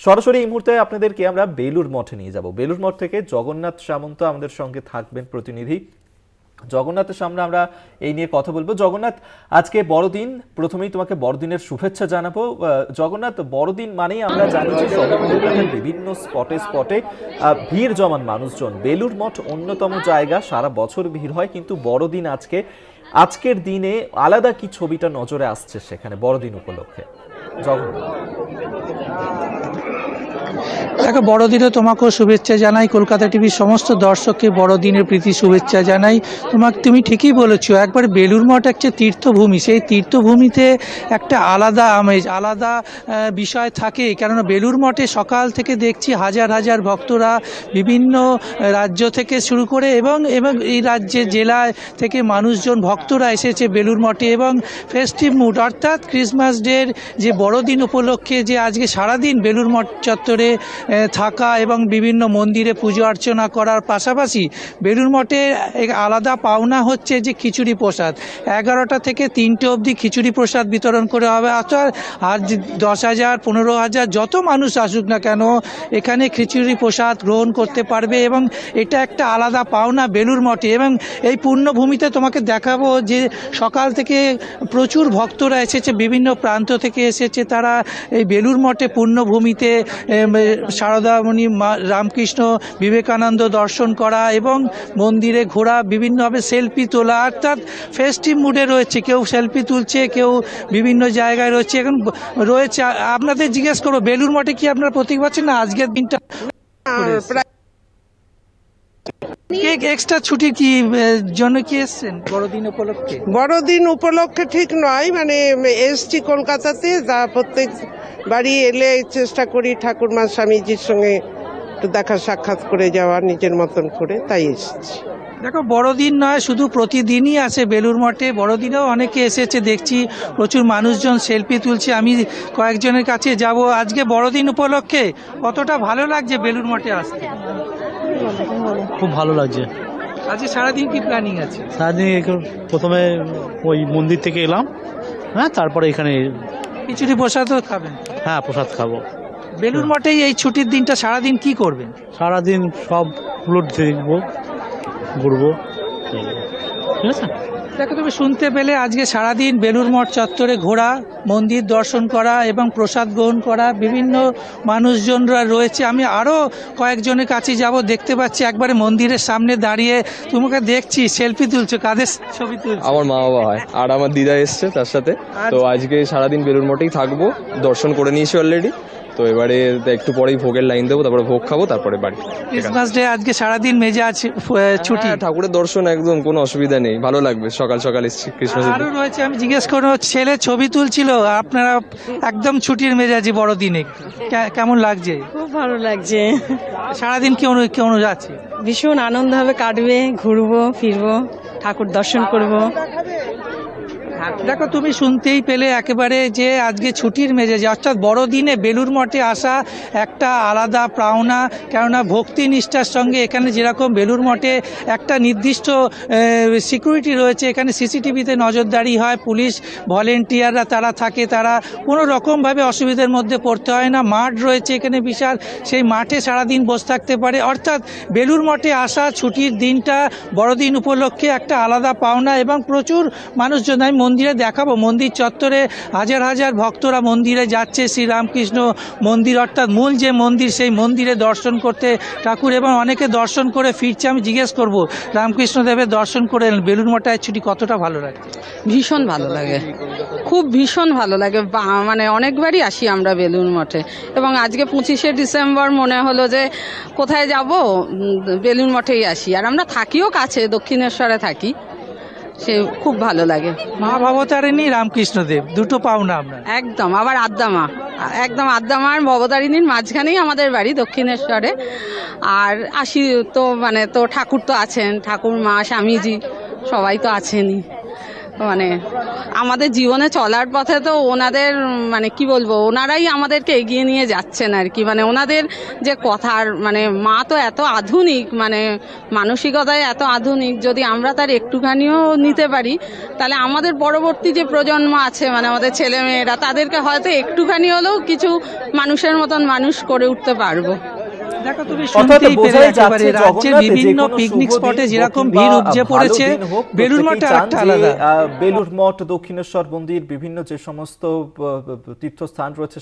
সরাসরি এই মুহূর্তে আপনাদেরকে আমরা বেলুড় মঠে নিয়ে যাব। বেলুড় মঠ থেকে জগন্নাথ সামন্ত আমাদের সঙ্গে থাকবেন প্রতিনিধি। জগন্নাথের সামনে আমরা এই নিয়ে কথা বলবো। জগন্নাথ, আজকে বড়দিন, প্রথমেই তোমাকে বড়দিনের শুভেচ্ছা জানাবো। জগন্নাথ, বড়দিন মানেই আমরা জানি যে শহর কলকাতার বিভিন্ন স্পটে স্পটে ভিড় জমান মানুষজন। বেলুড় মঠ অন্যতম জায়গা, সারা বছর ভিড় হয়, কিন্তু বড়দিন আজকের দিনে আলাদা কি ছবিটা নজরে আসছে সেখানে বড়দিন উপলক্ষে? জগন্নাথ, দেখো, বড়দিনে তোমাকেও শুভেচ্ছা জানাই, কলকাতা টিভির সমস্ত দর্শককে বড়দিনের প্রীতি শুভেচ্ছা জানাই। তুমি ঠিকই বলেছো, একবার বেলুড় মঠ একটা তীর্থভূমি, সেই তীর্থভূমিতে একটা আলাদা আমেজ, আলাদা বিষয় থাকে। কেননা বেলুড় মঠে সকাল থেকে দেখছি হাজার হাজার ভক্তরা বিভিন্ন রাজ্য থেকে শুরু করে এবং এই রাজ্যে জেলায় থেকে মানুষজন ভক্তরা এসেছে বেলুড় মঠে, এবং ফেস্টিভ মুড অর্থাৎ ক্রিসমাস ডের যে বড়দিন উপলক্ষে যে আজকে সারাদিন বেলুড় মঠ চত্বরে থাকা এবং বিভিন্ন মন্দিরে পুজো অর্চনা করার পাশাপাশি বেলুড় মঠে আলাদা পাওনা হচ্ছে যে খিচুড়ি প্রসাদ। 11টা থেকে 3টে অবধি খিচুড়ি প্রসাদ বিতরণ করে হবে। অর্থাৎ আর 10,000 15,000 যত মানুষ আসুক না কেন এখানে খিচুড়ি প্রসাদ গ্রহণ করতে পারবে, এবং এটা একটা আলাদা পাওনা বেলুড় মঠে। এবং এই পূর্ণভূমিতে তোমাকে দেখাবো যে সকাল থেকে প্রচুর ভক্তরা এসেছে, বিভিন্ন প্রান্ত থেকে এসেছে তারা এই বেলুড় মঠে পূর্ণভূমিতে সারদামণি রামকৃষ্ণ বিবেকানন্দ দর্শন করা এবং মন্দিরে ঘোরা, বিভিন্নভাবে সেলফি তোলা, অর্থাৎ ফেস্টিভ মুডে রয়েছে। কেউ সেলফি তুলছে, কেউ বিভিন্ন জায়গায় রয়েছে এখন রয়েছে। আপনাদের জিজ্ঞেস করবো, বেলুড় মঠে কি আপনারা প্রত্যেক বছর না আজকের দিনটা এক্সট্রা ছুটি কি জন্য কি এসছেন বড়দিন উপলক্ষে? বড়দিন উপলক্ষে ঠিক নয়, মানে এসছি কলকাতাতে, যা প্রত্যেক বাড়ি এলে চেষ্টা করি ঠাকুরমা স্বামীজির সঙ্গে একটু দেখা সাক্ষাৎ করে যাওয়া নিজের মতন করে, তাই এসেছি। দেখো, বড়দিন নয় শুধু প্রতিদিনই আসে বেলুড় মঠে, বড়দিনেও অনেকে এসেছে দেখছি, প্রচুর মানুষজন সেলফি তুলছে। আমি কয়েকজনের কাছে যাব। আজকে বড়দিন উপলক্ষে কতটা ভালো লাগছে বেলুড় মঠে আসতে? খুব ভালো লাগছে। আজকে সারাদিন কি প্ল্যানিং আছে? সারাদিন প্রথমে ওই মন্দির থেকে এলাম, হ্যাঁ, তারপরে এখানে খিচুড়ি প্রসাদও খাবেন? হ্যাঁ, প্রসাদ খাবো। বেলুড় মঠেই এই ছুটির দিনটা সারাদিন কি করবেন? সারাদিন সব প্লট দেখবো, ঘুরবো, ঠিক আছে। দেখো, তুমি শুনতে পেলে আজকে সারাদিন বেলুড় মঠ চত্বরে ঘোরা, মন্দির দর্শন করা এবং প্রসাদ গ্রহণ করা, বিভিন্ন মানুষজনরা রয়েছে। আমি আরও কয়েকজনের কাছে যাব, দেখতে পাচ্ছি একবারে মন্দিরের সামনে দাঁড়িয়ে তোমাকে দেখছি সেলফি তুলছো। কাদের ছবি তুলছো? আমার মা বাবা হয় আর আমার দিদা এসছে তার সাথে। তো আজকে সারাদিন বেলুড় মঠেই থাকবো, দর্শন করে নিয়েছি অলরেডি। তো এবারে একটু পরেই ভোগের লাইন দেবো, তারপরে ভোগ খাবো, তারপরে বাড়ি। ক্রিসমাস ডে আজকে সারাদিন মেজাজ ছুটি। ঠাকুরের দর্শন একদম কোনো অসুবিধা নেই, ভালো লাগবে। সকাল সকাল এসছি ক্রিসমাস। আরও রয়েছে, আমি জিজ্ঞেস করবো, ছেলে ছবি তুলছিল, আপনারা একদম ছুটির মেজাজি বড়দিনে, কেমন লাগছে? খুব ভালো লাগছে, সারাদিন কেমন যাচ্ছে? ভীষণ আনন্দ হবে, কাটবে, ঘুরবো ফিরবো, ঠাকুর দর্শন করব। দেখো, তুমি শুনতেই পেলে একেবারে যে আজকে ছুটির মেজাজে, অর্থাৎ বড়দিনে বেলুড় মঠে আসা একটা আলাদা পাওনা। কেননা ভক্তি নিষ্ঠার সঙ্গে এখানে যেরকম বেলুড় মঠে একটা নির্দিষ্ট সিকিউরিটি রয়েছে, এখানে সিসিটিভিতে নজরদারি হয়, পুলিশ ভলেন্টিয়াররা তারা থাকে, তারা কোনো রকমভাবে অসুবিধার মধ্যে পড়তে হয় না। মাঠ রয়েছে এখানে বিশাল, সেই মাঠে সারাদিন বসে থাকতে পারে। অর্থাৎ বেলুড় মঠে আসা ছুটির দিনটা বড়দিন উপলক্ষে একটা আলাদা পাওনা, এবং প্রচুর মানুষজন। আমি মন্দিরে দেখাবো, মন্দির চত্বরে হাজার হাজার ভক্তরা মন্দিরে যাচ্ছে, শ্রীরামকৃষ্ণ মন্দির অর্থাৎ মূল যে মন্দির, সেই মন্দিরে দর্শন করতে ঠাকুর, এবং অনেকে দর্শন করে ফিরছে। আমি জিজ্ঞেস করব, রামকৃষ্ণদেবের দর্শন করে বেলুড় মঠের ছুটি কতটা ভালো লাগে? ভীষণ ভালো লাগে, খুব ভীষণ ভালো লাগে। মানে অনেকবারই আসি আমরা বেলুড় মঠে, এবং আজকে 25শে ডিসেম্বর মনে হলো যে কোথায় যাব, বেলুড় মঠেই আসি। আর আমরা থাকিও কাছে, দক্ষিণেশ্বরে থাকি, সে খুব ভালো লাগে। মা ভবতারিণী, রামকৃষ্ণদেব দুটো পাওনা আপনার। একদম, আবার আদ্দামা, একদম আদ্দামা আর ভবতারিণীর মাঝখানেই আমাদের বাড়ি দক্ষিণেশ্বরে। আর আসি তো, মানে তো ঠাকুর তো আছেন, ঠাকুর মা স্বামীজি সবাই তো আছেনই। মানে আমাদের জীবনে চলার পথে তো ওনাদের মানে কি বলবো, ওনারাই আমাদেরকে এগিয়ে নিয়ে যাচ্ছেন আর কি। মানে ওনাদের যে কথার মানে মা তো এত আধুনিক, মানে মানসিকতায় এত আধুনিক, যদি আমরা তার একটুখানিও নিতে পারি তাহলে আমাদের পরবর্তী যে প্রজন্ম আছে, মানে আমাদের ছেলে মেয়েরা, তাদেরকে হয়তো একটুখানি হলেও কিছু মানুষের মতন মানুষ করে উঠতে পারবো। দেখো তুমি অর্থাৎ শুনতেই পেলে বোঝাই একেবারে যাচ্ছে রাজ্যের জগন্নাথ বিভিন্ন যে কোনো পিকনিক শুভ স্পটে দিন যেরকম হোক ভিড় কিংবা উপচে ভালো পড়েছে, দিন হোক, বেলুড় প্রত্যেকেই মঠে চান একটা যে, আলাদা। বেলুড় মঠ, দক্ষিণেশ্বর মন্দির, বিভিন্ন যে সমস্ত তীর্থস্থান রয়েছে